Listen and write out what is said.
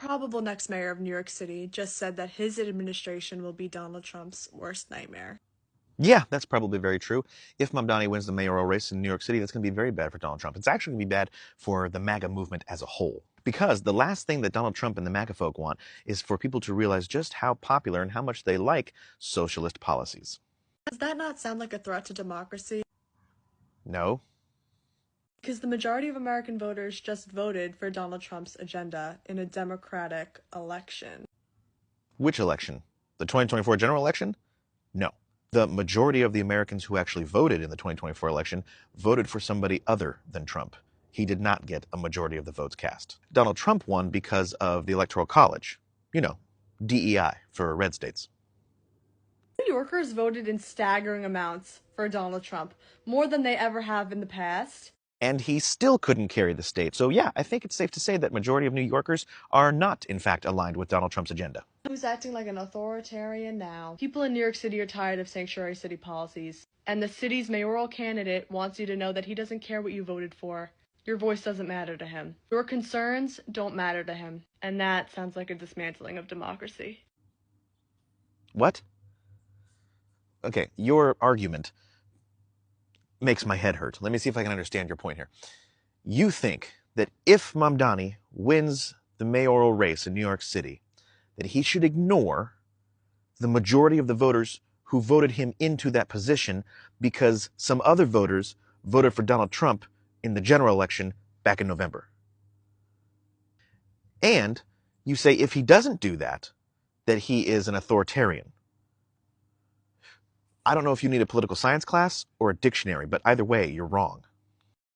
probable next mayor of New York City, just said that his administration will be Donald Trump's worst nightmare. Yeah, that's probably very true. If Mamdani wins the mayoral race in New York City, that's going to be very bad for Donald Trump. It's actually going to be bad for the MAGA movement as a whole. Because the last thing that Donald Trump and the MAGA folk want is for people to realize just how popular and how much they like socialist policies. Does that not sound like a threat to democracy? No. Because the majority of American voters just voted for Donald Trump's agenda in a democratic election. Which election? The 2024 general election? No. The majority of the Americans who actually voted in the 2024 election voted for somebody other than Trump. He did not get a majority of the votes cast. Donald Trump won because of the Electoral College. You know, DEI for red states. New Yorkers voted in staggering amounts for Donald Trump, more than they ever have in the past. And he still couldn't carry the state. So yeah, I think it's safe to say that majority of New Yorkers are not, in fact, aligned with Donald Trump's agenda. Who's acting like an authoritarian now? People in New York City are tired of sanctuary city policies, and the city's mayoral candidate wants you to know that he doesn't care what you voted for. Your voice doesn't matter to him. Your concerns don't matter to him. And that sounds like a dismantling of democracy. What? Okay, your argument makes my head hurt. Let me see if I can understand your point here. You think that if Mamdani wins the mayoral race in New York City, that he should ignore the majority of the voters who voted him into that position because some other voters voted for Donald Trump in the general election back in November. And you say if he doesn't do that, that he is an authoritarian. I don't know if you need a political science class or a dictionary, but either way, you're wrong.